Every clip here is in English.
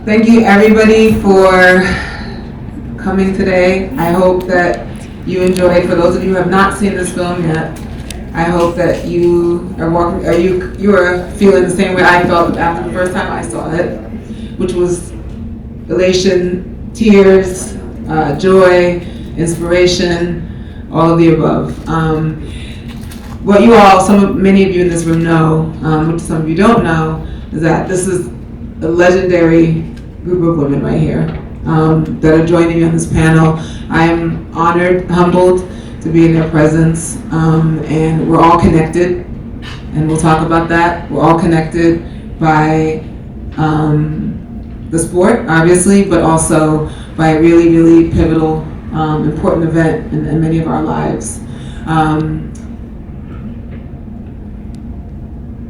Thank you everybody for coming today. I hope that you enjoyed. For those of you who have not seen this film yet, I hope that you are you are feeling the same way I felt after the first time I saw it, which was elation, tears, joy, inspiration, all of the above. What you all, many of you in this room know, which some of you don't know, is that this is a legendary group of women right here that are joining me on this panel. I am honored, humbled to be in their presence, and we're all connected, and we'll talk about that. We're all connected by the sport, obviously, but also by a really, really pivotal, important event in many of our lives.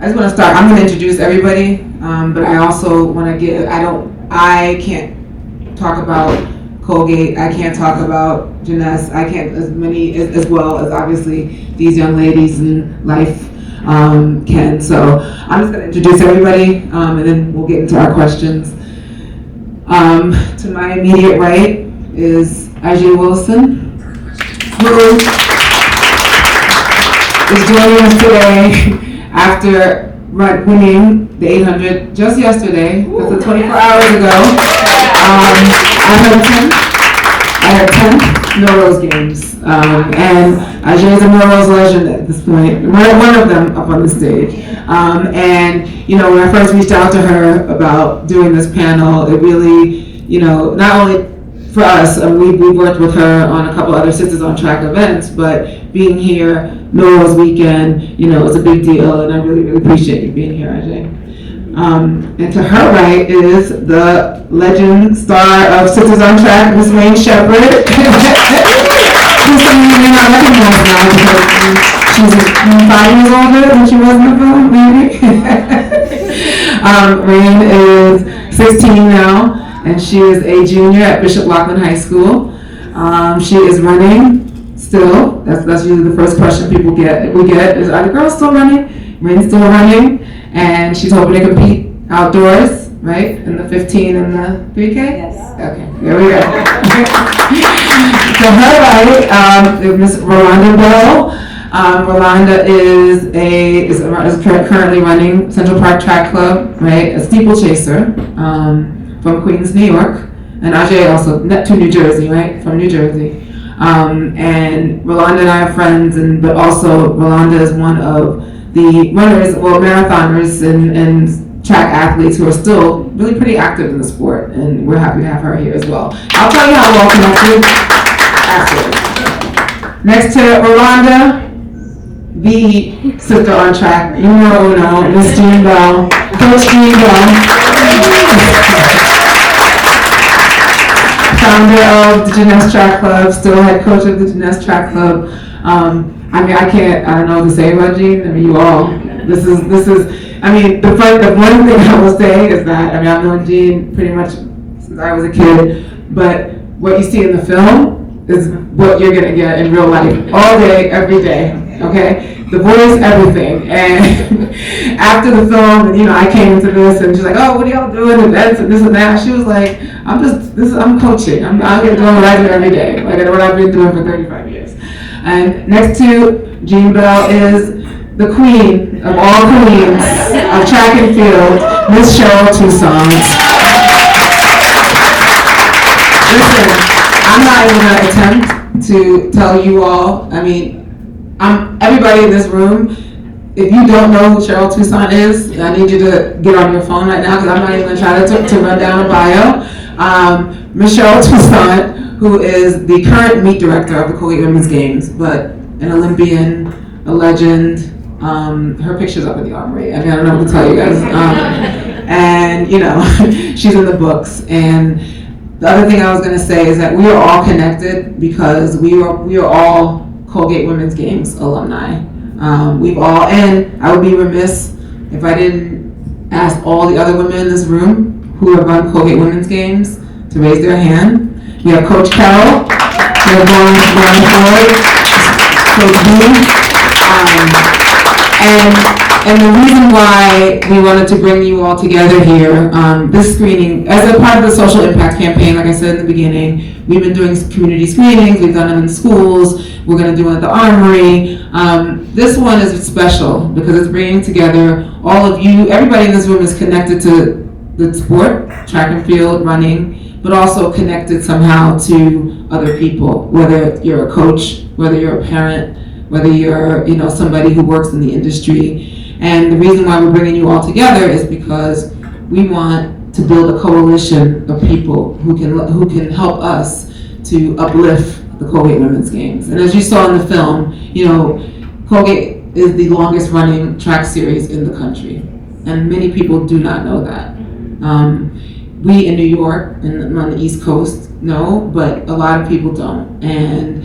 I just want to start. I'm going to introduce everybody, but I also want to I can't talk about Colgate. I can't talk about Jeuness. I can't as well as obviously these young ladies in life can. So I'm just going to introduce everybody, and then we'll get into our questions. To my immediate right is Ajeé Wilson, who is joining us today after winning the 800 just yesterday. That's 24 hours ago. I had 10 Melrose games, and Ajeé is a Melrose legend at this point. One of them up on the stage. And when I first reached out to her about doing this panel, it really, not only for us, we worked with her on a couple other Sisters on Track events, but being here Melrose weekend, it's a big deal, and I really, really appreciate you being here, Ajeé. And to her right is the legend star of Sisters on Track, Miss Rainn Sheppard. Who some of you may not recognize now because she's 5 years older than she was in the film, maybe. Rainn is 16 now, and she is a junior at Bishop Loughlin High School. She is running still. That's usually the first question we get is, are the girls still running? Rainn's still running, and she's hoping to compete outdoors, right? In the 15 and the 3K? Yes. Okay, there we go. To her right is Miss Rolanda Bell. Rolanda is currently running Central Park Track Club, right? A steeplechaser from Queens, New York, and Ajeé also to New Jersey, right? From New Jersey. And Rolanda and I are friends, but also Rolanda is one of the runners or marathoners and track athletes who are still really pretty active in the sport, and we're happy to have her here as well. I'll tell you how we're all connected afterwards. Next to Rolanda, the sister on track, numero uno, Miss Jean Bell, Coach Jean Bell. Founder of the Jeuness Track Club, still head coach of the Jeuness Track Club. I don't know what to say about Jean. You all, this is, the one thing I will say is that, I've known Jean pretty much since I was a kid, but what you see in the film is what you're gonna get in real life, all day, every day, okay? The voice, everything. And after the film, I came into this and she's like, oh, what are y'all doing, events and this and that. She was like, I'm coaching. I'm out here doing what I do every day, like what I've been doing for 35 years. And next to Jean Bell is the queen of all queens of track and field, Miss Cheryl Toussaint. Listen, I'm not even going to attempt to tell you all, everybody in this room, if you don't know who Cheryl Toussaint is, I need you to get on your phone right now because I'm not even going to try to run down a bio. Miss Cheryl Toussaint, who is the current meet director of the Colgate Women's Games, but an Olympian, a legend. Her picture's up in the armory. I don't know what to tell you guys. And she's in the books. And the other thing I was going to say is that we are all connected because we are all Colgate Women's Games alumni. We've all, and I would be remiss if I didn't ask all the other women in this room who have run Colgate Women's Games to raise their hand. We have Coach Carol, we have Ron Ford, Coach B, and And the reason why we wanted to bring you all together here, this screening, as a part of the social impact campaign, like I said in the beginning, we've been doing community screenings, we've done them in schools, we're gonna do it at the Armory. This one is special because it's bringing together all of you, everybody in this room is connected to the sport, track and field, running, but also connected somehow to other people, whether you're a coach, whether you're a parent, whether you're somebody who works in the industry. And the reason why we're bringing you all together is because we want to build a coalition of people who can help us to uplift the Colgate Women's Games. And as you saw in the film, Colgate is the longest running track series in the country. And many people do not know that. We in New York and on the East Coast know, but a lot of people don't. And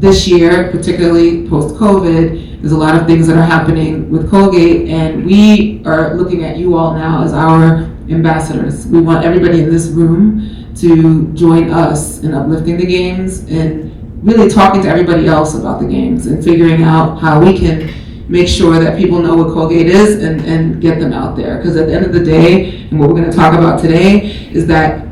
this year, particularly post-COVID, there's a lot of things that are happening with Colgate, and we are looking at you all now as our ambassadors. We want everybody in this room to join us in uplifting the games and really talking to everybody else about the games and figuring out how we can make sure that people know what Colgate is and get them out there. Because at the end of the day, and what we're going to talk about today, is that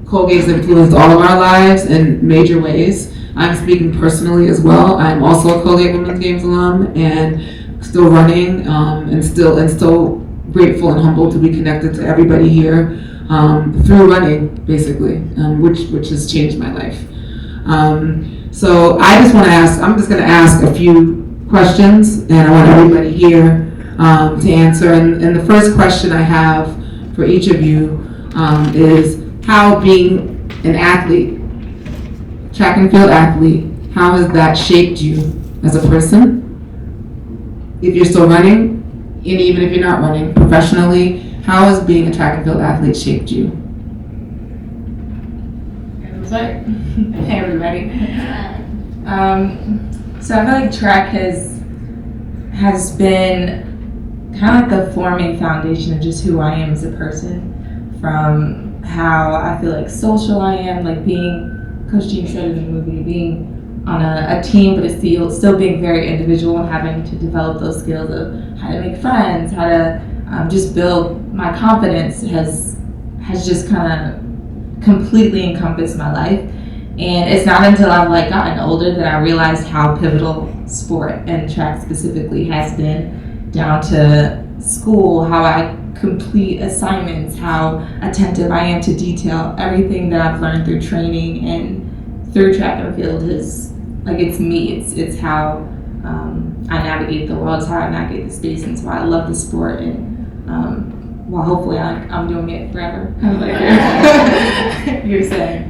Colgate's influenced all of our lives in major ways. I'm speaking personally as well. I'm also a Colgate Women's Games alum and still running, and still grateful and humbled to be connected to everybody here through running, basically, which has changed my life. So I just want to ask. I'm just going to ask a few questions, and I want everybody here to answer. And the first question I have for each of you is how being an athlete, track and field athlete, how has that shaped you as a person? If you're still running, and even if you're not running professionally, how has being a track and field athlete shaped you? Hey everybody. So I feel like track has been kind of like the forming foundation of just who I am as a person, from how I feel like social I am, like being Coach Jean Shredder in the movie, being on a team, but it's still being very individual and having to develop those skills of how to make friends, how to just build my confidence has just kind of completely encompassed my life. And it's not until I've gotten older that I realized how pivotal sport and track specifically has been, down to school, how I complete assignments, how attentive I am to detail. Everything that I've learned through training and through track and field is it's me. It's how I navigate the world. It's how I navigate the space, and it's why I love the sport. And well, hopefully I'm doing it forever. Like you're saying.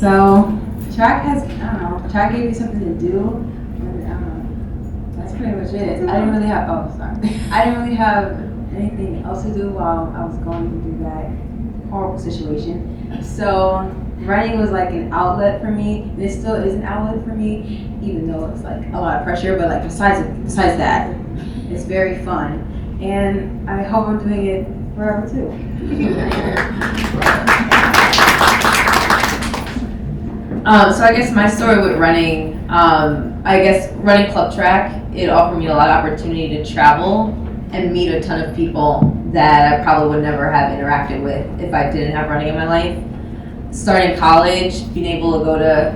So, track gave me something to do, and that's pretty much it. I didn't really have anything else to do while I was going through that horrible situation. So, running was like an outlet for me, and it still is an outlet for me, even though it's like a lot of pressure, but besides that, it's very fun. And I hope I'm doing it forever too. So I guess my story with running, running club track, it offered me a lot of opportunity to travel and meet a ton of people that I probably would never have interacted with if I didn't have running in my life. Starting college, being able to go to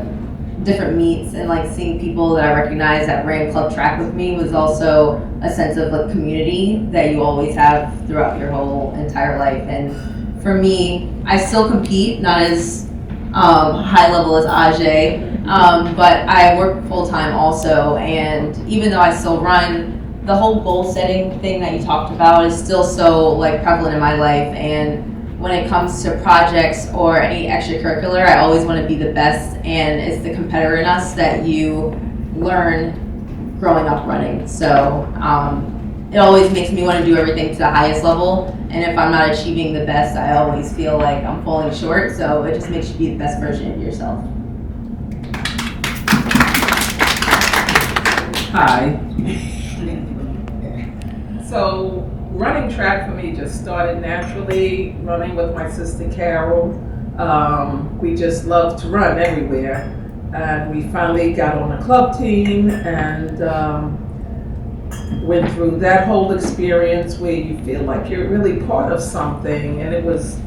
different meets and seeing people that I recognize that ran club track with me was also a sense of community that you always have throughout your whole entire life. And for me, I still compete, not as high level as Ajeé, but I work full time also, and even though I still run, the whole goal setting thing that you talked about is still so prevalent in my life. And when it comes to projects or any extracurricular, I always want to be the best, and it's the competitor in us that you learn growing up running. So it always makes me want to do everything to the highest level, and if I'm not achieving the best, I always feel like I'm falling short, so it just makes you be the best version of yourself. Hi. So running track for me just started naturally, running with my sister Carol. We just loved to run everywhere. And we finally got on a club team and went through that whole experience where you feel like you're really part of something, and it was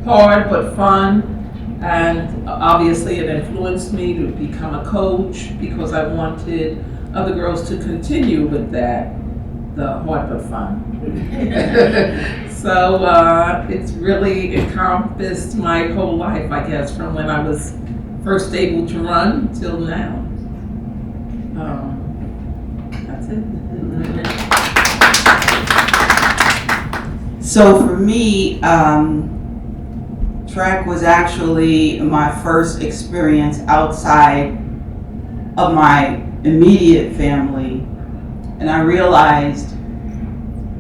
hard but fun. And obviously it influenced me to become a coach because I wanted other girls to continue with that, the hard but fun. So it's really encompassed my whole life, I guess, from when I was first able to run till now. That's it. So for me, track was actually my first experience outside of my immediate family. And I realized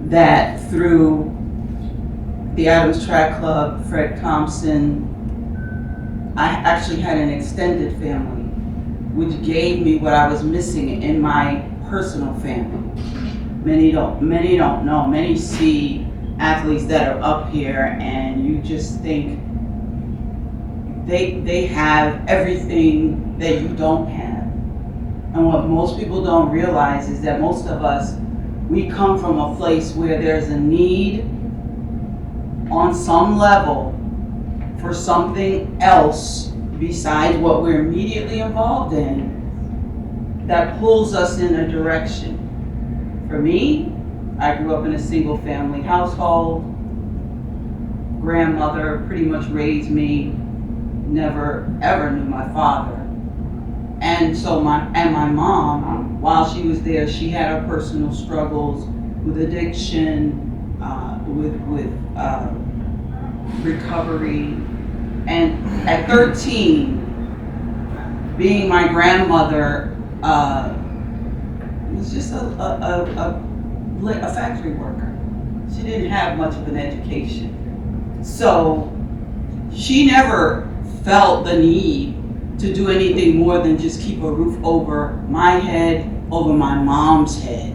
that through the Jeuness Track Club, Fred Thompson, I actually had an extended family, which gave me what I was missing in my personal family. Many don't know. Many see athletes that are up here and you just think they have everything that you don't have. And what most people don't realize is that most of us, we come from a place where there's a need on some level for something else besides what we're immediately involved in that pulls us in a direction. For me, I grew up in a single family household. Grandmother pretty much raised me, never ever knew my father. And so my mom, while she was there, she had her personal struggles with addiction, with recovery. And at 13, being my grandmother, was just a factory worker. She didn't have much of an education. So she never felt the need to do anything more than just keep a roof over my head, over my mom's head.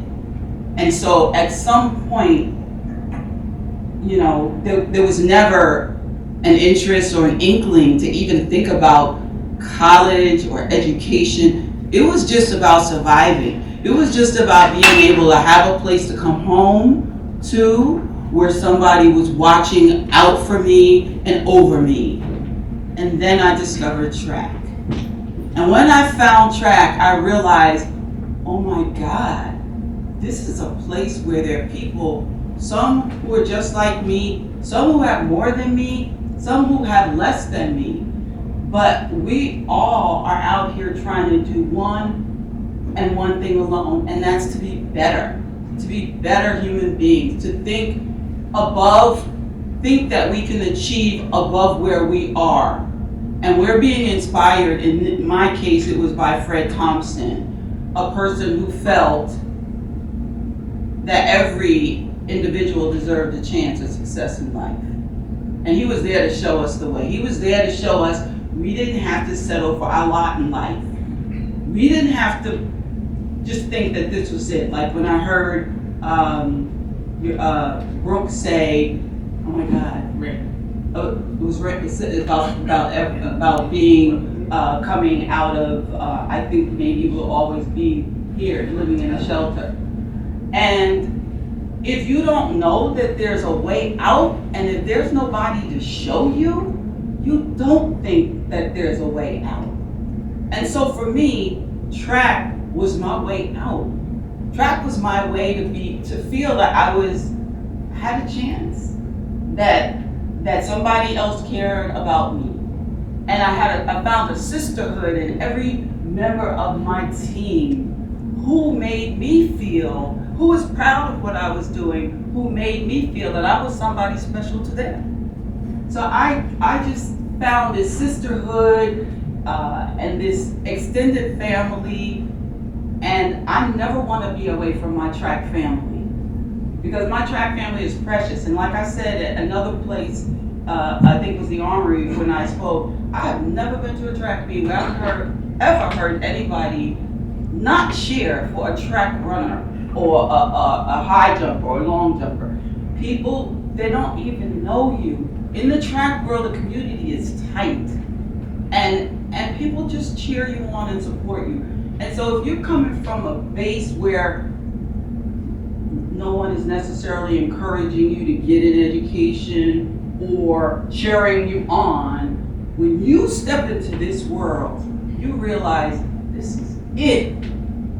And so at some point, you know, there was never an interest or an inkling to even think about college or education. It was just about surviving. It was just about being able to have a place to come home to where somebody was watching out for me and over me. And then I discovered track. And when I found track, I realized, oh my God, this is a place where there are people, some who are just like me, some who have more than me, some who have less than me. But we all are out here trying to do one thing alone, and that's to be better human beings, to think that we can achieve above where we are. And we're being inspired, in my case, it was by Fred Thompson, a person who felt that every individual deserved a chance at success in life. And he was there to show us the way. He was there to show us we didn't have to settle for our lot in life. We didn't have to just think that this was it. Like when I heard Brooke say, oh my God, it was about being coming out of, I think maybe we'll always be here living in a shelter. And if you don't know that there's a way out, and if there's nobody to show you, you don't think that there's a way out. And so for me, track was my way out. Track was my way to feel that I had a chance, that somebody else cared about me. And I found a sisterhood in every member of my team who made me feel, who was proud of what I was doing, who made me feel that I was somebody special to them. So I just found this sisterhood and this extended family, and I never want to be away from my track family, because my track family is precious. And like I said at another place, I think it was the Armory when I spoke, I have never been to a track meet where I've ever heard anybody not cheer for a track runner or a high jumper or a long jumper. People, they don't even know you. In the track world, the community is tight. And people just cheer you on and support you. And so if you're coming from a base where no one is necessarily encouraging you to get an education or cheering you on, when you step into this world, you realize this is it.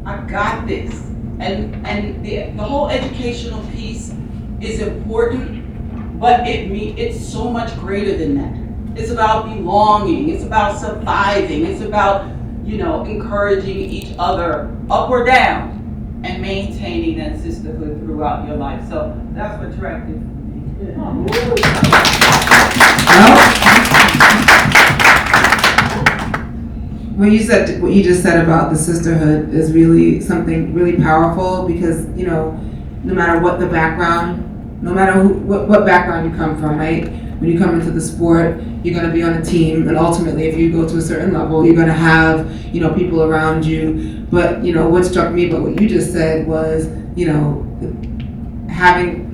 I got this. And the whole educational piece is important, but it's so much greater than that. It's about belonging, it's about surviving, it's about, encouraging each other up or down and maintaining that sisterhood throughout your life. So that's what track did for me. What you just said about the sisterhood is really something really powerful because, no matter what the background, no matter what background you come from, right? When you come into the sport, you're going to be on a team, and ultimately, if you go to a certain level, you're going to have, people around you. But, what struck me about what you just said was,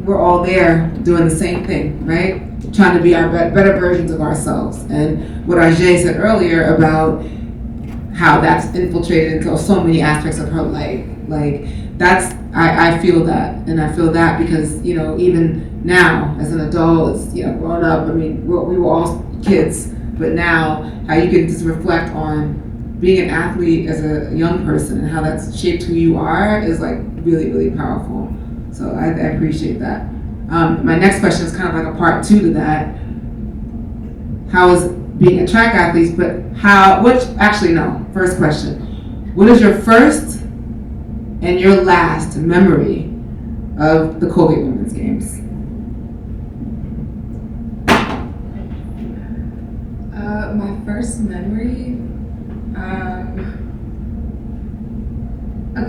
we're all there doing the same thing, right? Trying to be our better versions of ourselves. And what Ajeé said earlier about how that's infiltrated into so many aspects of her life, I feel that, and I feel that because even now as an adult, growing up, we were all kids, but now how you can just reflect on being an athlete as a young person and how that's shaped who you are is really, really powerful. So I appreciate that. My next question is kind of like a part 2 to that. How is being a track athlete, but first question. What is your first and your last memory of the Colgate Women's Games? My first memory,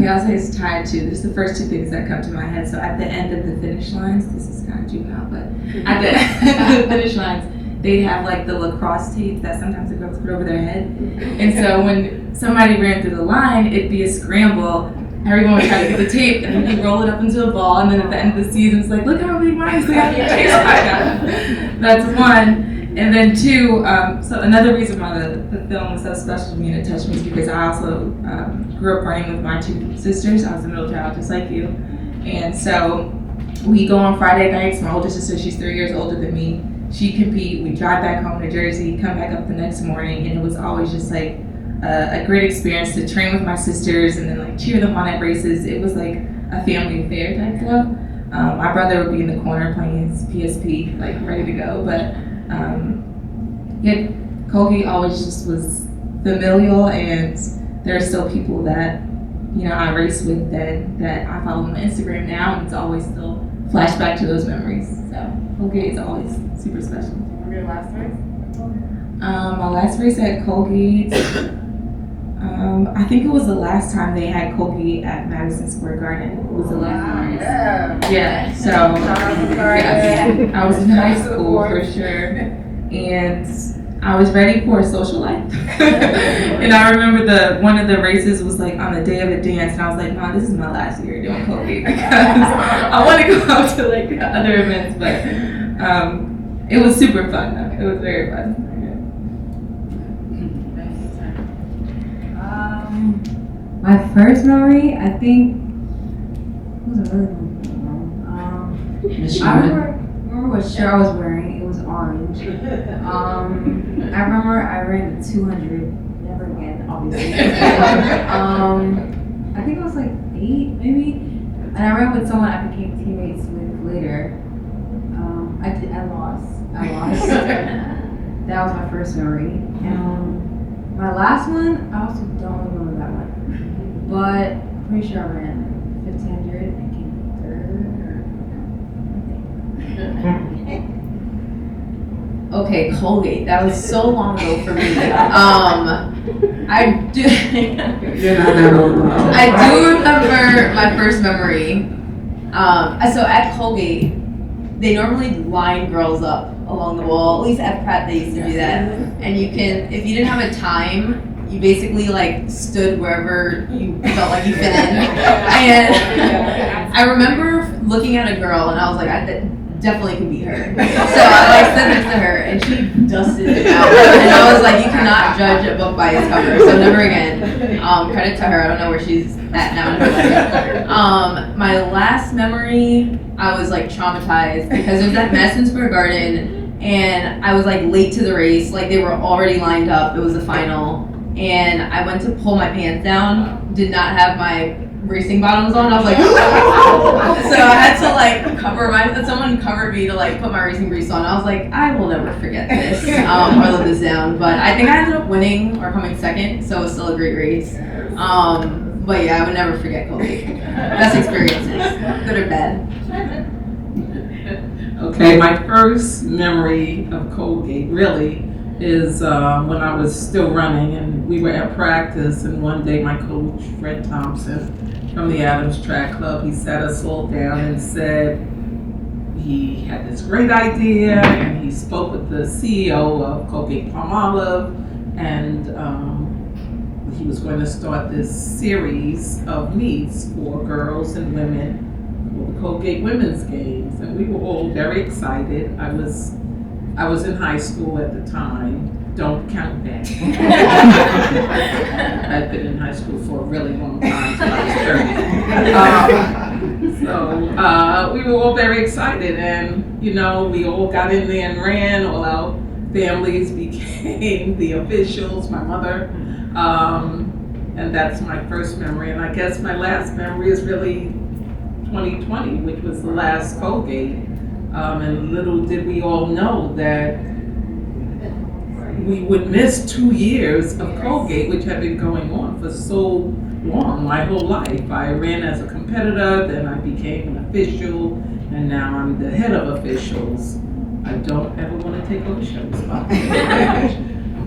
I'll say it's tied to, there's the first 2 things that come to my head. So at the end of the finish lines, this is kind of juvenile, but at the end of the finish lines, they'd have the lacrosse tape that sometimes the girls put over their head. And so when somebody ran through the line, it'd be a scramble. Everyone would try to get the tape, and then you roll it up into a ball, and then at the end of the season, it's look how many miles they have your tape. That's one. And then 2, so another reason why the film was so special to me and it touched me is because I also grew up running with my 2 sisters. I was a middle child, just like you. And so we go on Friday nights. My older sister, she's 3 years older than me. She'd compete. We'd drive back home to Jersey, come back up the next morning, and it was always just a great experience to train with my sisters and then cheer them on at races. It was a family affair type deal. My brother would be in the corner playing his PSP, ready to go. But Colgate always just was familial, and there are still people that I race with that I follow on Instagram now, and it's always still flashback to those memories. So Colgate is always super special. Remember your last race? My last race at Colgate, I think it was the last time they had Colgate at Madison Square Garden. It was the last race. Yeah. So I was in high school for sure, and I was ready for a social life. And I remember one of the races was on the day of a dance, and I was Mom, this is my last year doing Colgate because I want to go out to other events, but it was super fun though. It was very fun. My first memory, I think, was a really long I remember what shirt I was wearing. It was orange. I remember I ran the 200. Never again, obviously. I think I was 8, maybe. And I ran with someone I became teammates with later. I lost. That was my first memory. My last one, I also don't remember that one. But I'm pretty sure I ran 1500 and came 3rd. Okay, Colgate. That was so long ago for me. I do. You're not that old. I do remember my first memory. So at Colgate, they normally line girls up along the wall. At least at Pratt, they used to do that. And you can, if you didn't have a time, you basically like stood wherever you felt like you fit in. And I remember looking at a girl and I was like, I definitely can beat her. So I like stood next to her and she dusted it out. And I was like, you cannot judge a book by its cover. So never again. Credit to her. I don't know where she's at now in her life. My last memory, I was like traumatized because it was at Madison Square Garden. And I was like late to the race, like they were already lined up, it was the final. And I went to pull my pants down, did not have my racing bottoms on, I was like, so I had to like someone covered me to like put my racing briefs on. I was like, I will never forget this, or live this down. But I think I ended up winning or coming second, so it was still a great race. But yeah, I would never forget Colgate. Best experiences, good or bad. Okay, my first memory of Colgate really is when I was still running and we were at practice, and one day my coach, Fred Thompson from the Jeuness Track Club, he sat us all down and said he had this great idea, and he spoke with the CEO of Colgate Palmolive, and he was going to start this series of meets for girls and women for the Colgate Women's Games, and we were all very excited. I was in high school at the time. Don't count that. I'd been in high school for a really long time, till I was 30. So we were all very excited, and we all got in there and ran. All our families became the officials. My mother, and that's my first memory. And I guess my last memory is really 2020, which was the last Colgate. And little did we all know that we would miss 2 years of Colgate, which had been going on for so long, my whole life. I ran as a competitor, then I became an official, and now I'm the head of officials. I don't ever want to take over Cheryl's spot.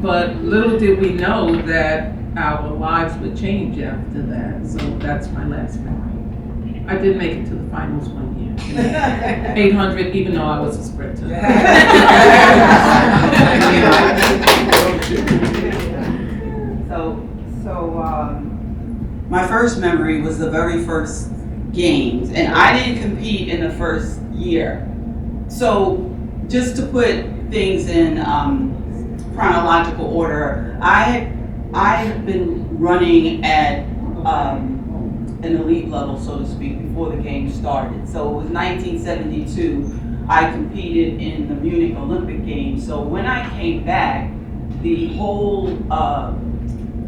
But little did we know that our lives would change after that, so that's my last memory. I did make it to the finals one year. 800, even though I was a sprinter. My first memory was the very first games, and I didn't compete in the first year. So just to put things in chronological order, I have been running at an elite level, so to speak, before the game started. So it was 1972, I competed in the Munich Olympic Games. So when I came back, the whole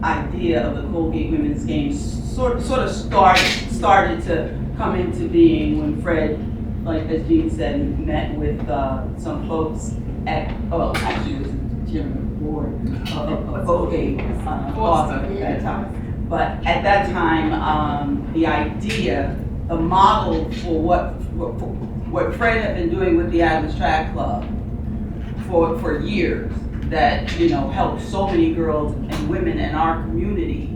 idea of the Colgate Women's Games sort of started to come into being when Fred, like as Jean said, met with some folks at, actually it was the chairman of the board of Colgate, Boston at that time. But at that time, the idea, the model for what Fred had been doing with the Jeuness Track Club for years, that helped so many girls and women in our community.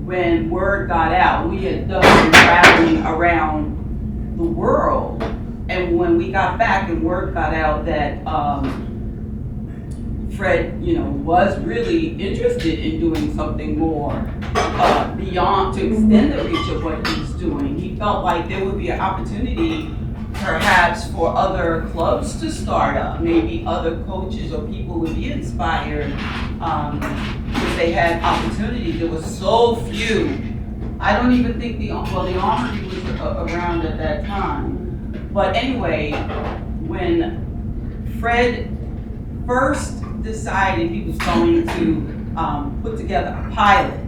When word got out, we had done traveling around the world, and when we got back and word got out that Fred, was really interested in doing something more beyond, to extend the reach of what he's doing. He felt like there would be an opportunity perhaps for other clubs to start up, maybe other coaches or people would be inspired if they had opportunity. There was so few. I don't even think the Armory was around at that time. But anyway, when Fred first decided he was going to put together a pilot,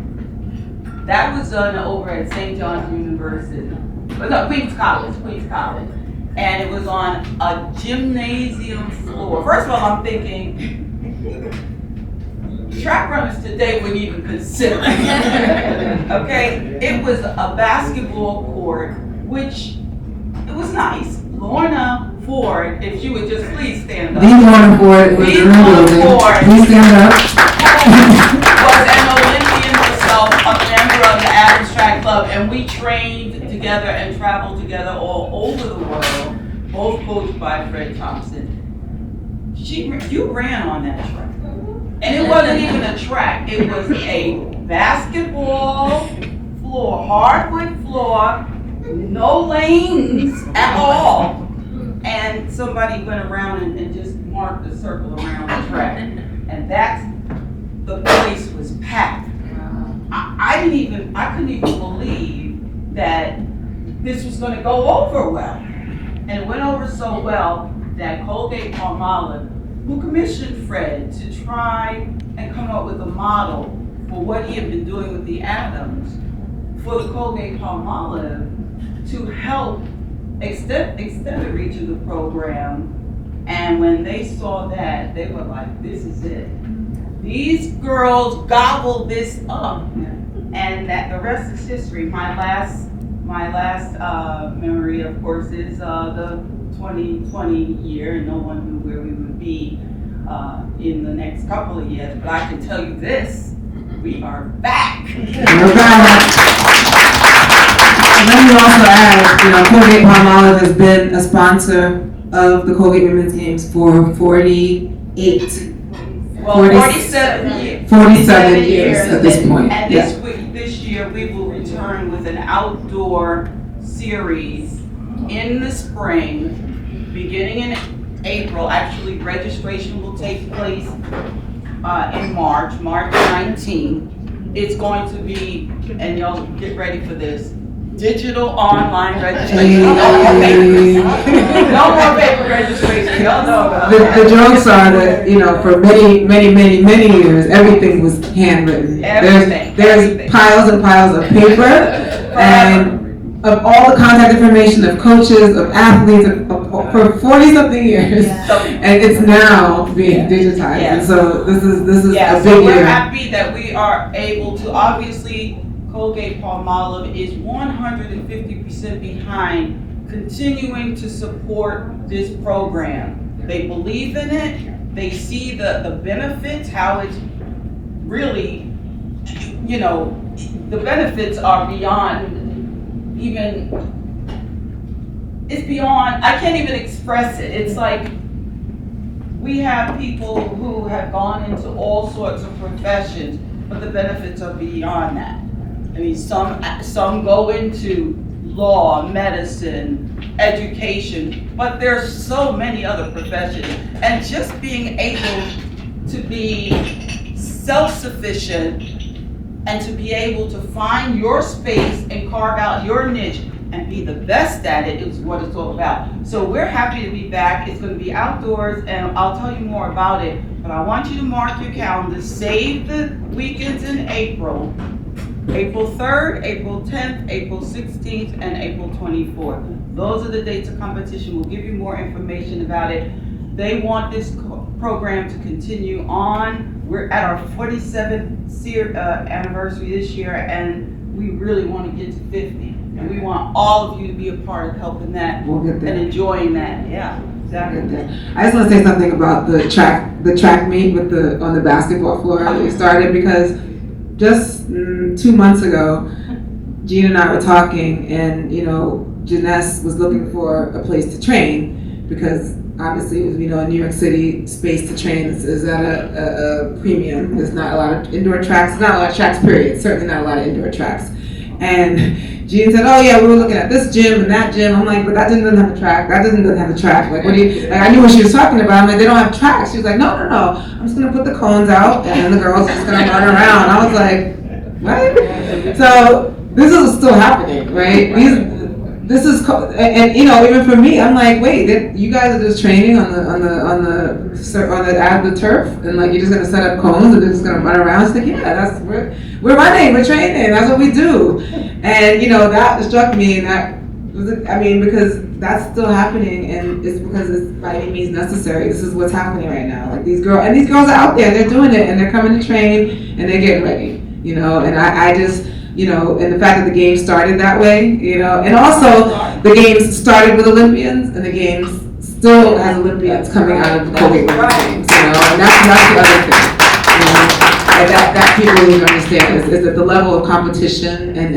that was done over at St. John's University, Queens College, and it was on a gymnasium floor. First of all, I'm thinking, track runners today wouldn't even consider it. Okay, it was a basketball court, which it was nice. Lorna Ford, if she would just please stand up. The Lorna Ford was in the building. Please stand up. Was an Olympian herself, a member of the Jeuness Track Club, and we trained together and traveled together all over the world, both coached by Fred Thompson. You ran on that track. And it wasn't even a track, it was a basketball floor, hardwood floor, no lanes at all. And somebody went around and just marked a circle around the track. And the place was packed. I couldn't even believe that this was gonna go over well. And it went over so well that Colgate-Palmolive, who commissioned Fred to try and come up with a model for what he had been doing with the atoms, for the Colgate-Palmolive to help extend the reach of the program. And when they saw that, they were like, this is it. These girls gobbled this up. And that the rest is history. My last memory, of course, is the 2020 year, and no one knew where we would be in the next couple of years. But I can tell you this, we are back. We're back. And let me also add, Colgate-Palmolive has been a sponsor of the Colgate Women's Games for 47 years at this point. And this year we will return with an outdoor series in the spring, beginning in April. Actually, registration will take place in March 19th. It's going to be, and y'all get ready for this, digital online registration. No more paper registration. Y'all know about that. The jokes are that, for many years, everything was handwritten. There's piles and piles of paper and of all the contact information of coaches, of athletes, for 40-something years, and it's now being digitized. And so this is a big year. We're happy that we are able to, obviously, Colgate-Palmolive is 150% behind continuing to support this program. They believe in it. They see the benefits, how it's really, the benefits are beyond it's beyond, I can't even express it. It's like we have people who have gone into all sorts of professions, but the benefits are beyond that. I mean, some go into law, medicine, education, but there's so many other professions. And just being able to be self-sufficient and to be able to find your space and carve out your niche and be the best at it is what it's all about. So we're happy to be back. It's going to be outdoors, and I'll tell you more about it, but I want you to mark your calendars. Save the weekends in April. April 3rd, April 10th, April 16th, and April 24th. Those are the dates of competition. We'll give you more information about it. They want this program to continue on. We're at our 47th anniversary this year, and we really want to get to 50. And we want all of you to be a part of helping that and enjoying that. Yeah, exactly. I just want to say something about the track meet on the basketball floor that we started, because just 2 months ago, Jean and I were talking, and Jeuness was looking for a place to train, because obviously, as we know, in New York City, space to train is at a premium. There's not a lot of indoor tracks, not a lot of tracks, period. Certainly not a lot of indoor tracks. And Jean said, oh yeah, we were looking at this gym and that gym. I'm like, but that doesn't have a track. That doesn't have a track. Like, what do you, like, I knew what she was talking about. I'm like, they don't have tracks. She was like, no. I'm just going to put the cones out, and then the girls are just going to run around. I was like, what? So this is still happening, right? This is, and even for me, I'm like, wait, you guys are just training on the turf, and like you're just gonna set up cones and they're just gonna run around. It's like, yeah, we're running, we're training, that's what we do, and that struck me, and because that's still happening, and it's because it's by any means necessary. This is what's happening right now. Like these girls are out there, they're doing it, and they're coming to train, and they're getting ready, and I just. And the fact that the games started that way, and also the games started with Olympians, and the games still has Olympians coming out of the Colgate Women's Games, and that's the other thing, and that people need to understand is that the level of competition, and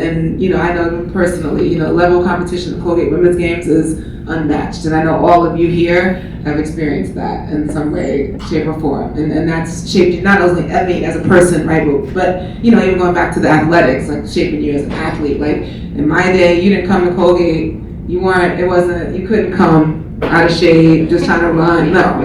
I know personally, level of competition in Colgate women's games is unmatched. And I know all of you here have experienced that in some way, shape, or form. And that's shaped you not only, as a person, right, but even going back to the athletics, like shaping you as an athlete. Like in my day, you didn't come to Colgate, you couldn't come out of shape, just trying to run. No,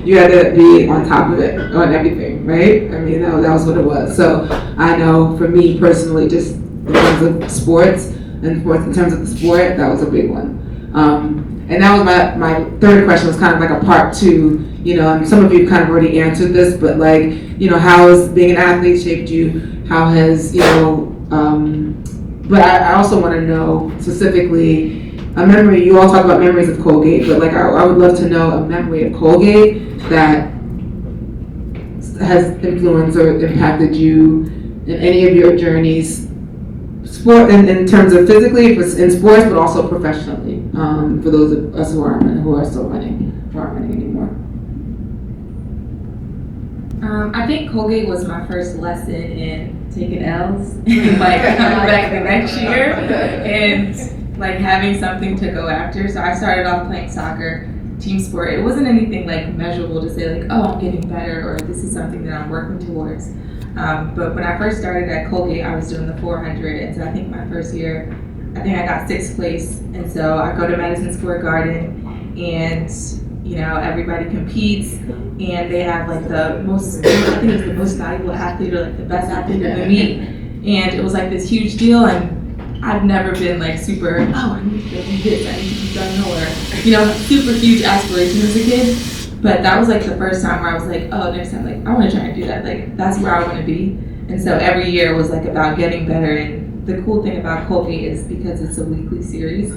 you had to be on top of it, on everything, right? That was what it was. So I know for me personally, just in terms of sports, in terms of the sport, that was a big one. And that was my third question, was kind of like a part two, and some of you kind of already answered this, but how has being an athlete shaped you? How has, but I also want to know specifically a memory. You all talk about memories of Colgate, but I would love to know a memory of Colgate that has influenced or impacted you in any of your journeys, sport in terms of physically in sports, but also professionally. For those of us who are still running, who aren't running anymore. I think Colgate was my first lesson in taking L's, coming back the next year, and having something to go after. So I started off playing soccer, team sport. It wasn't anything measurable to say oh, I'm getting better, or this is something that I'm working towards. But when I first started at Colgate, I was doing the 400, and so I think my first year, I got 6th place. And so I go to Madison Square Garden, and everybody competes, and they have the most, I think it's the most valuable athlete, or the best athlete in the meet. And it was this huge deal, and I've never been super, I need to do this, I need to be done, or, super huge aspirations as a kid. But that was the first time where I was next time, I want to try and do that. That's where I want to be. And so every year was about getting better. And the cool thing about Colgate is because it's a weekly series,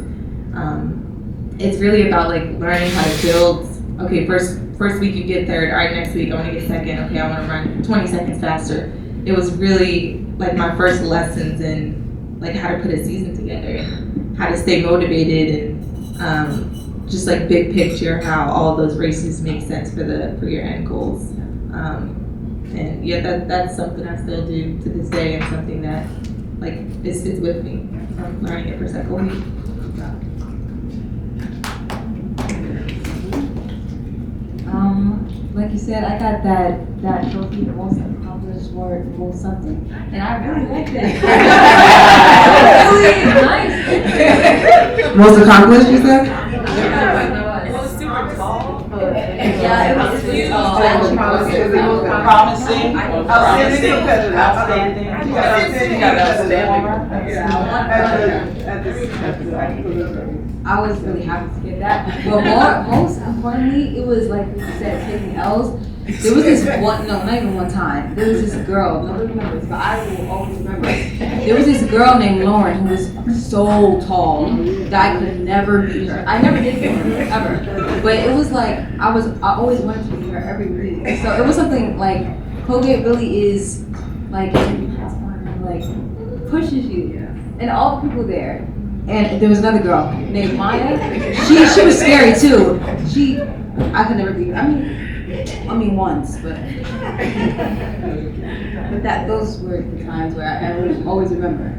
it's really about learning how to build. Okay, first week you get third. All right, next week I want to get second. Okay, I want to run 20 seconds faster. It was really my first lessons in how to put a season together and how to stay motivated, and just big picture, how all those races make sense for your end goals. And yeah, that's something I still do to this day, and something that it's with me from learning it for second week. Like you said, I got that trophy, the most accomplished or most something, and I really liked it. Really nice. Most accomplished, you said? It was super tall, but yeah, it was huge. Promising. Outstanding. I was really happy to get that. But most importantly, it was like you said, taking L's. There was this one, no, not even one time. There was this girl, nobody remembers, but I will always remember. There was this girl named Lauren who was so tall that I could never beat her. I never did beat her, ever. But it was I always wanted to beat her every week. So it was something Colgate really is pushes you. And all the people there. And there was another girl named Maya. She was scary too. I could never beat her. I mean once, but those were the times where I would always remember.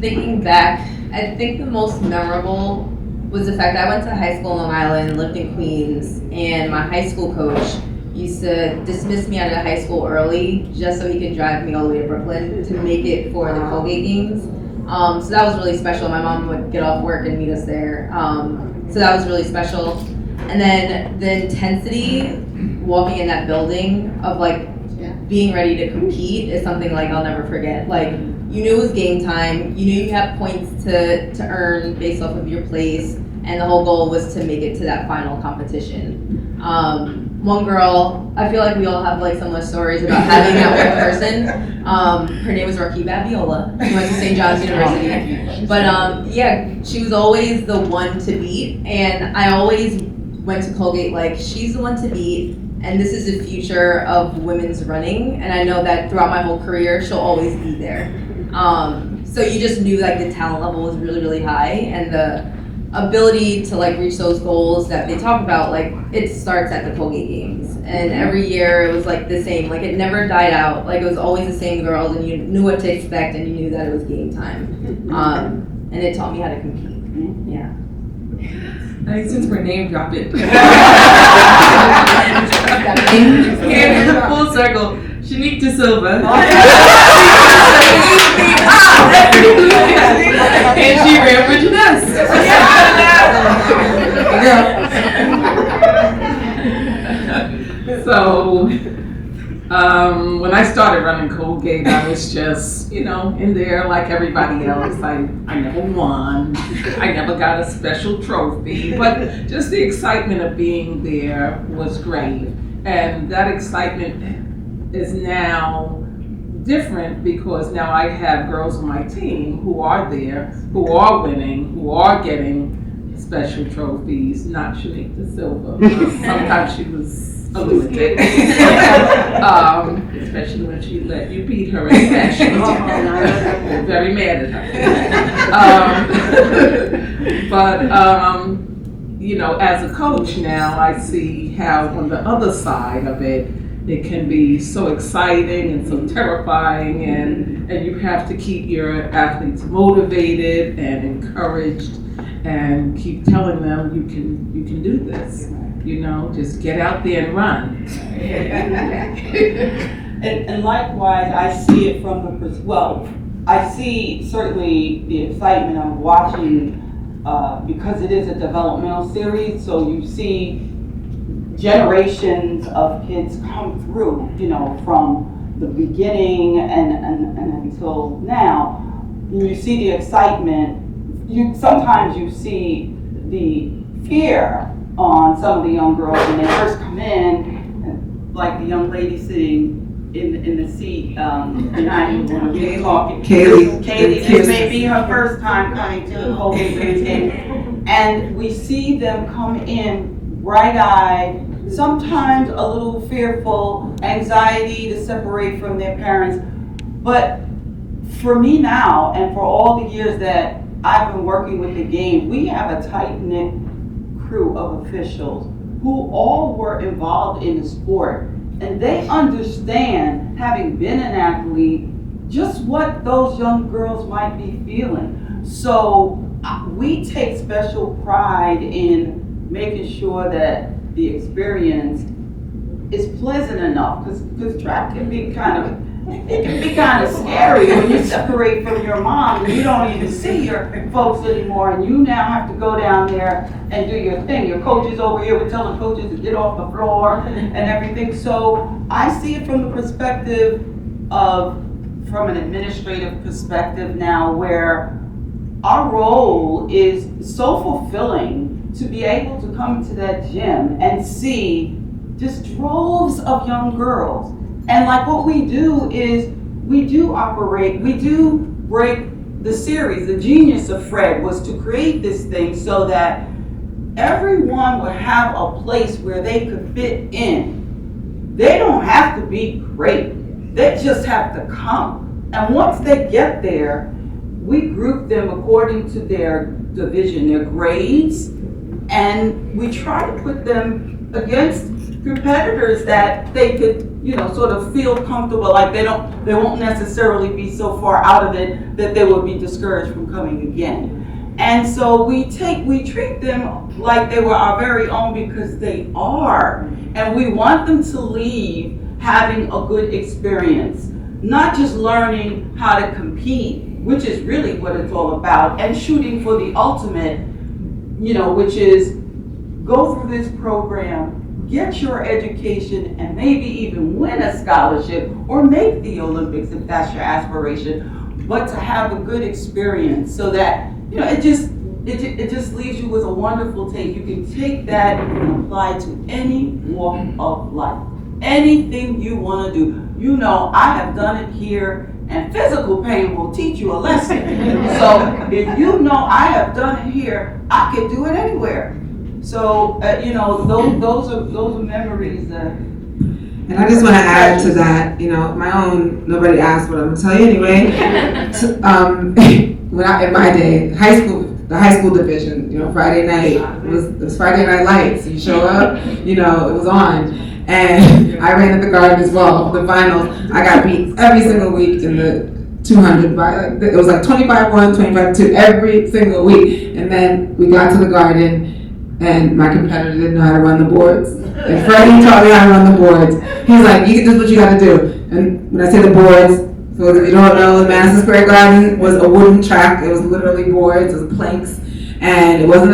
Thinking back, I think the most memorable was the fact that I went to high school in Long Island, lived in Queens, and my high school coach used to dismiss me out of high school early just so he could drive me all the way to Brooklyn to make it for the Colgate games. So that was really special. My mom would get off work and meet us there. So that was really special. And then the intensity walking in that building of being ready to compete is something I'll never forget. You knew it was game time. You knew you had points to earn based off of your place, and the whole goal was to make it to that final competition. One girl, I feel we all have similar stories about having that one person. Her name was Babiola. She went to St. John's University. But she was always the one to beat, and I always went to Colgate she's the one to beat, and this is the future of women's running, and I know that throughout my whole career she'll always be there. So you just knew the talent level was really, really high, and the ability to like reach those goals that they talk about, like it starts at the Colgate games, and every year it was like the same, like it never died out, like it was always the same girls, and you knew what to expect, and you knew that it was game time, and it taught me how to compete. Yeah. I think since we're name dropping, full circle, Shanique De Silva. And she ran for Jeuness. So, when I started running Colgate, I was just, in there like everybody else. I never won. I never got a special trophy, but just the excitement of being there was great. And that excitement is now different because now I have girls on my team who are there, who are winning, who are getting special trophies, not Shanique De Silva. Sometimes she was a lunatic, especially when she let you beat her in fashion. I'm very mad at her. But as a coach now, I see how on the other side of it, it can be so exciting and so terrifying, and you have to keep your athletes motivated and encouraged, and keep telling them you can do this. Just get out there and run. And likewise, I see it from I see certainly the excitement of watching, because it is a developmental series, so you see generations of kids come through, from the beginning and until now. You see the excitement. Sometimes you see the fear on some of the young girls when they first come in, like the young lady sitting in the seat behind you when we're talking. Kaylee, this may be her first time coming to the Colgate Men's game, and we see them come in bright-eyed, sometimes a little fearful, anxiety to separate from their parents. But for me now, and for all the years that I've been working with the game, we have a tight-knit crew of officials who all were involved in the sport, and they understand, having been an athlete, just what those young girls might be feeling. So we take special pride in making sure that the experience is pleasant enough, because track can be kind of scary when you separate from your mom and you don't even see your folks anymore, and you now have to go down there and do your thing. Your coaches over here were telling coaches to get off the floor and everything. So I see it from the perspective from an administrative perspective now, where our role is so fulfilling to be able to come to that gym and see just droves of young girls. And like what we do is we do break the series. The genius of Fred was to create this thing so that everyone would have a place where they could fit in. They don't have to be great. They just have to come. And once they get there, we group them according to their division, their grades, and we try to put them against competitors that they could, sort of feel comfortable, like they won't necessarily be so far out of it that they will be discouraged from coming again. And so we treat them like they were our very own, because they are. And we want them to leave having a good experience, not just learning how to compete, which is really what it's all about, and shooting for the ultimate, which is go through this program, get your education, and maybe even win a scholarship or make the Olympics if that's your aspiration, but to have a good experience so that, it just leaves you with a wonderful taste. You can take that and apply to any walk of life. Anything you want to do. I have done it here, and physical pain will teach you a lesson. So if I have done it here, I can do it anywhere. So, those are memories that. And I just want to add to that, my own, nobody asked, but I'm going to tell you anyway. In my day, high school the high school division, Friday night, it was Friday Night Lights. You show up, it was on. And I ran at the Garden as well, the finals. I got beat every single week in the 200 it was like 25-1, 25-2 every single week. And then we got to the Garden and my competitor didn't know how to run the boards. And Freddie taught me how to run the boards. He's like, this is what you gotta do. And when I say the boards, for those of you who don't know, the Madison Square Garden was a wooden track. It was literally boards, it was planks. And it wasn't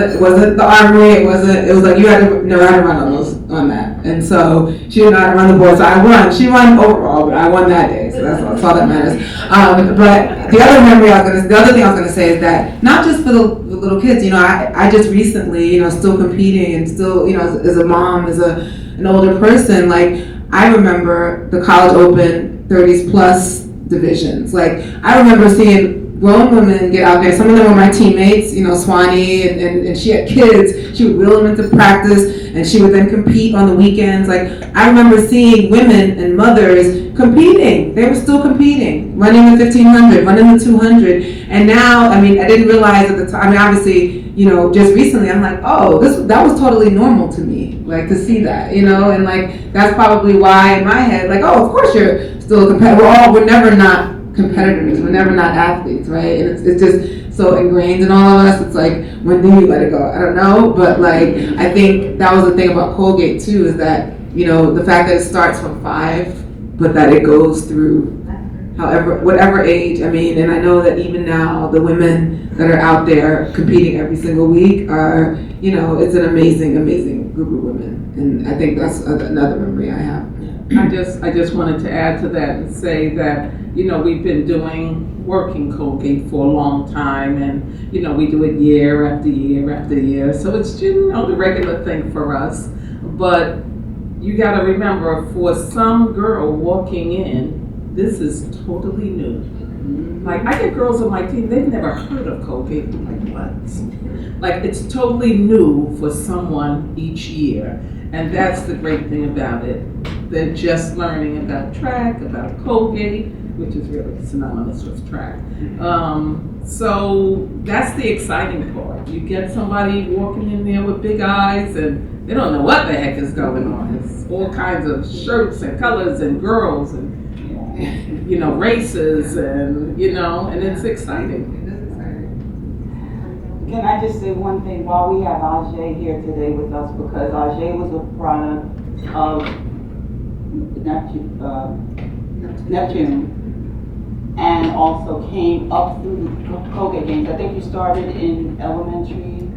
the armory, it was like you had to know how to run on that. And so she didn't know how to run the board, so I won. She won overall, but I won that day, so that's all that matters. But the other thing I was gonna say is that not just for the little kids, I just recently, still competing and still, as a mom, as an older person, like I remember the College Open 30s plus divisions. Like I remember seeing grown women get out there. Some of them were my teammates, Swanee, and she had kids. She would wheel them into practice, and she would then compete on the weekends. Like, I remember seeing women and mothers competing. They were still competing, running the 1500, running the 200. And now, I didn't realize at the time, obviously, just recently, I'm like, oh, that was totally normal to me, like, to see that, and like, that's probably why in my head, like, oh, of course you're still a competitor. We're never not competitors, we're never not athletes, right? And it's just so ingrained in all of us. It's like, when do you let it go? I don't know, but like, I think that was the thing about Colgate too, is that, the fact that it starts from 5, but that it goes through whatever age. And I know that even now, the women that are out there competing every single week are, it's an amazing, amazing group of women. And I think that's another memory I have. I just wanted to add to that and say that, we've been working Colgate for a long time, and, we do it year after year after year. So it's, the regular thing for us. But you got to remember, for some girl walking in, this is totally new. Like, I get girls on my team, they've never heard of Colgate. I'm like, what? Like, it's totally new for someone each year. And that's the great thing about it. They're just learning about track, about Colgate, which is really synonymous with track. So that's the exciting part. You get somebody walking in there with big eyes and they don't know what the heck is going on. It's all kinds of shirts and colors and girls and, races and, and it's exciting. Can I just say one thing while we have Ajeé here today with us, because Ajeé was a product of Neptune and also came up through the Colgate games. I think you started in elementary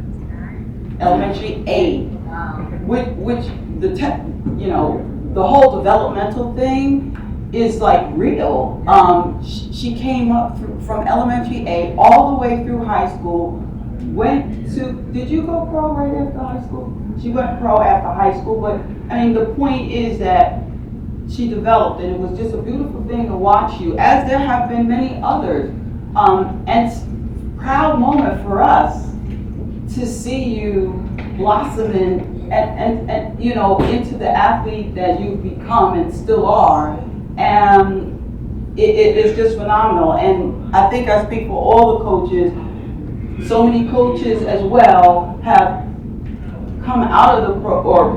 A, which the whole developmental thing is like real. She came up from elementary A all the way through high school. Did you go pro right after high school? She went pro after high school, but the point is that she developed, and it was just a beautiful thing to watch you, as there have been many others. And it's a proud moment for us to see you blossoming and into the athlete that you've become and still are. And it is just phenomenal. And I think I speak for all the coaches. So many coaches as well have come out of the pro or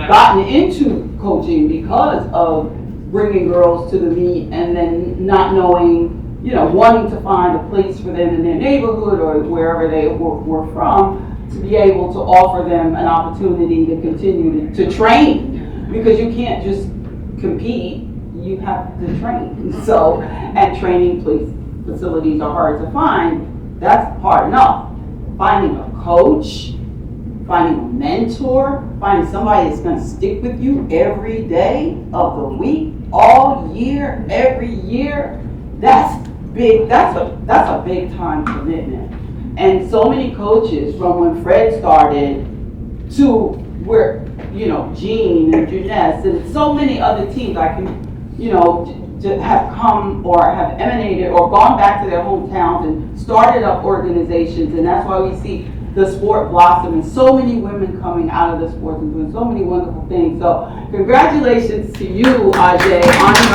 gotten into coaching because of bringing girls to the meet and then not knowing, wanting to find a place for them in their neighborhood or wherever they were from, to be able to offer them an opportunity to continue to train, because you can't just compete, you have to train. So, and training facilities are hard to find. That's hard enough. Finding a coach, finding a mentor, finding somebody that's going to stick with you every day of the week, all year, every year, that's big. That's a big time commitment. And so many coaches, from when Fred started to where, Jean and Jeuness and so many other teams I can, to have come or have emanated or gone back to their hometowns and started up organizations. And that's why we see the sport blossom and so many women coming out of the sports and doing so many wonderful things. So congratulations to you, Ajeé, on your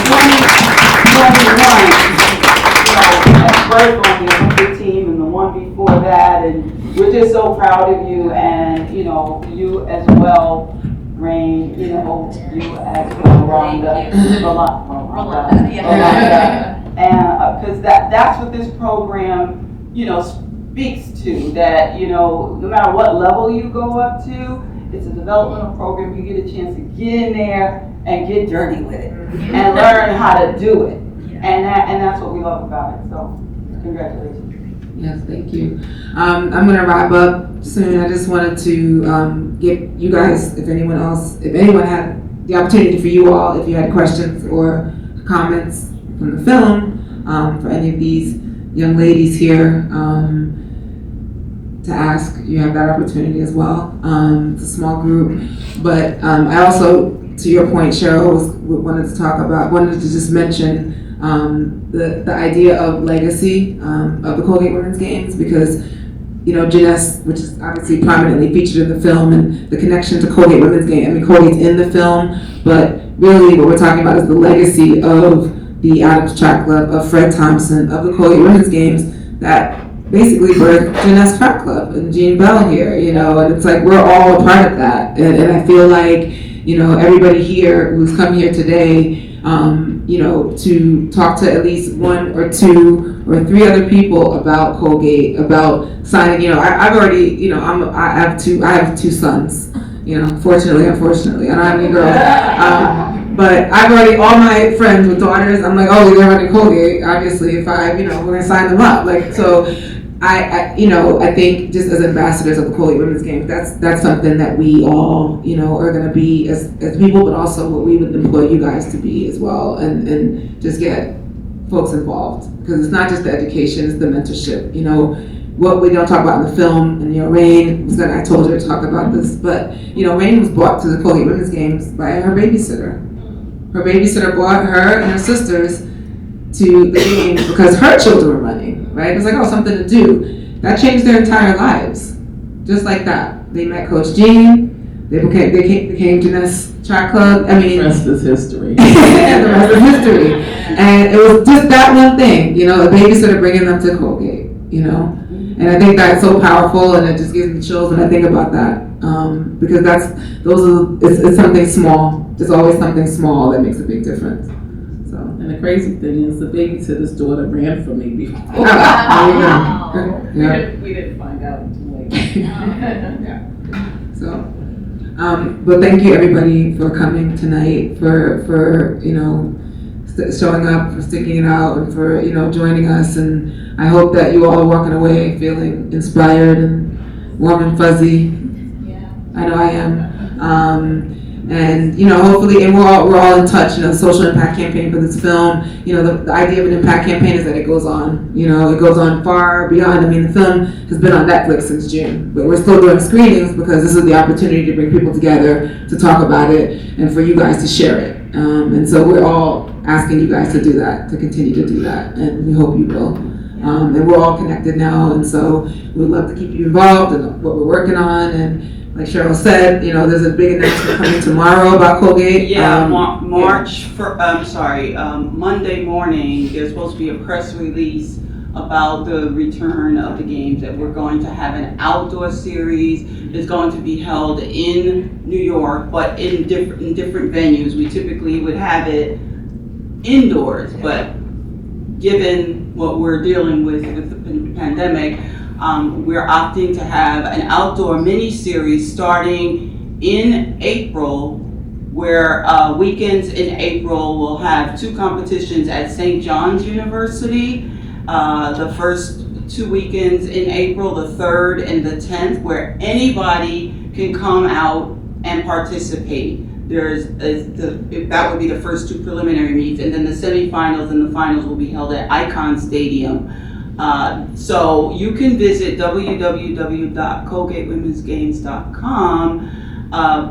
2021. birth on the Olympic team and the one before that, and we're just so proud of you, and you know, you as well, Rainn, you know, you as well, Rolanda, Rolanda, yeah. And because that's what this program, you know, speaks to, that, you know, no matter what level you go up to, it's a developmental program. You get a chance to get in there and get dirty with it and learn how to do it. And that's what we love about it. So congratulations. Yes, thank you. I'm going to wrap up soon. I just wanted to give you guys, if anyone had the opportunity for you all, if you had questions or comments from the film, for any of these young ladies here, to ask, you have that opportunity as well. It's a small group, but I also, to your point, Cheryl, wanted to just mention the idea of legacy of the Colgate Women's Games, because you know, Jeuness, which is obviously prominently featured in the film, and the connection to Colgate Women's Games. I mean, Colgate's in the film, but really what we're talking about is the legacy of the Untitled Track Club, of Fred Thompson, of the Colgate Women's Games, that basically birthed Jeuness Track Club and Jean Bell here, you know, and it's like we're all a part of that. And I feel like, you know, everybody here who's come here today, you know, to talk to at least one or two or three other people about Colgate, about signing, you know, I've already, you know, I have two sons, you know, unfortunately, I don't have any girls. But I've already, all my friends with daughters, I'm like, oh, they're running Colgate, obviously, if we're gonna sign them up. Like, so I you know, I think just as ambassadors of the Colgate Women's Games, that's something that we all, you know, are gonna be as people, but also what we would employ you guys to be as well, and just get folks involved. Because it's not just the education, it's the mentorship, you know. What we don't talk about in the film, and you know, I told her to talk about this, but you know, Rainn was brought to the Colgate Women's Games by her babysitter. Her babysitter brought her and her sisters to the games because her children were running, right? It was like, oh, something to do. That changed their entire lives, just like that. They met Coach Jean. They became Jeuness Track Club. I mean, the rest is history. The rest is history. And it was just that one thing, you know, a babysitter bringing them to Colgate, you know. And I think that's so powerful, and it just gives me chills when I think about that, because it's something small. There's always something small that makes a big difference. So. And the crazy thing is, the babysitter's daughter ran for me before. Wow. Yeah. We didn't find out until later. Yeah. So, but thank you everybody for coming tonight, for you know, showing up, for sticking it out, and for, you know, joining us. And I hope that you all are walking away feeling inspired and warm and fuzzy. Yeah. I know I am. And you know, hopefully, and we're all in touch. You know, the social impact campaign for this film. You know, the idea of an impact campaign is that it goes on. You know, it goes on far beyond. I mean, the film has been on Netflix since June, but we're still doing screenings because this is the opportunity to bring people together to talk about it and for you guys to share it. And so we're all asking you guys to do that, to continue to do that, and we hope you will. And we're all connected now, and so we'd love to keep you involved in what we're working on. And like Cheryl said, you know, there's a big announcement coming tomorrow about Colgate. Yeah, Monday morning, there's supposed to be a press release about the return of the games, that we're going to have an outdoor series. It's going to be held in New York, but in different venues. We typically would have it indoors, but given what we're dealing with the pandemic, we're opting to have an outdoor mini-series starting in April, where weekends in April we'll have 2 competitions at St. John's University. The first 2 weekends in April, the 3rd and the 10th, where anybody can come out and participate. That would be the first 2 preliminary meets, and then the semifinals and the finals will be held at Icon Stadium. So you can visit www.colgatewomensgames.com.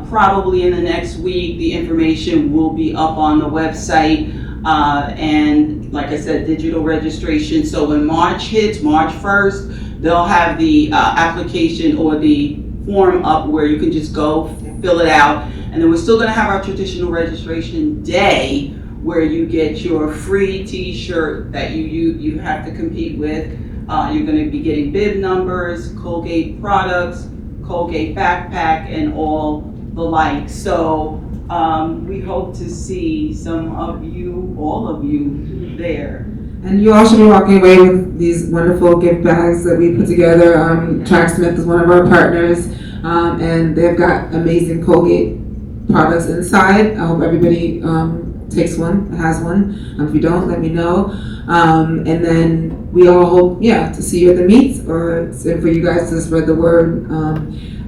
Probably in the next week, the information will be up on the website. And like I said, digital registration. So when March hits, March 1st, they'll have the application or the form up where you can just go fill it out. And then we're still going to have our traditional registration day, where you get your free t-shirt that you have to compete with. You're going to be getting bib numbers, Colgate products, Colgate backpack, and all the like. So we hope to see some of you, all of you, there. And you all should be walking away with these wonderful gift bags that we put together. Tracksmith is one of our partners, and they've got amazing Colgate products inside. I hope everybody takes one, has one. If you don't, let me know. And then we all hope, to see you at the meets, or for you guys to spread the word.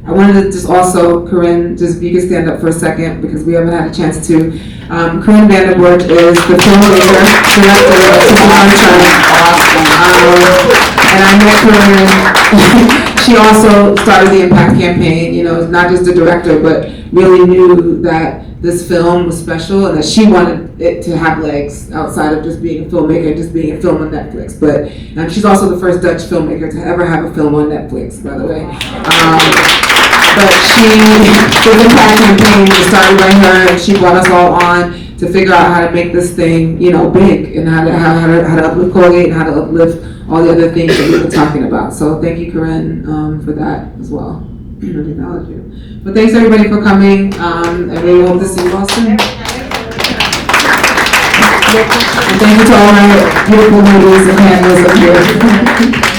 I wanted to just also, Corinne, just you can stand up for a second because we haven't had a chance to. Corinne Vanderborg is the filmmaker, director of and I met Corinne. She also started the Impact campaign. Not just the director, but really knew that this film was special and that she wanted it to have legs outside of just being a filmmaker, just being a film on Netflix. But she's also the first Dutch filmmaker to ever have a film on Netflix, by the way. But the Impact campaign was started by her, and she brought us all on to figure out how to make this thing, big, and how to uplift Colgate and how to uplift all the other things that we've been talking about. So thank you, Corinne, for that as well. I acknowledge you. But thanks everybody for coming, and we hope to see you all soon. And thank you to all my beautiful ladies and panelists up here.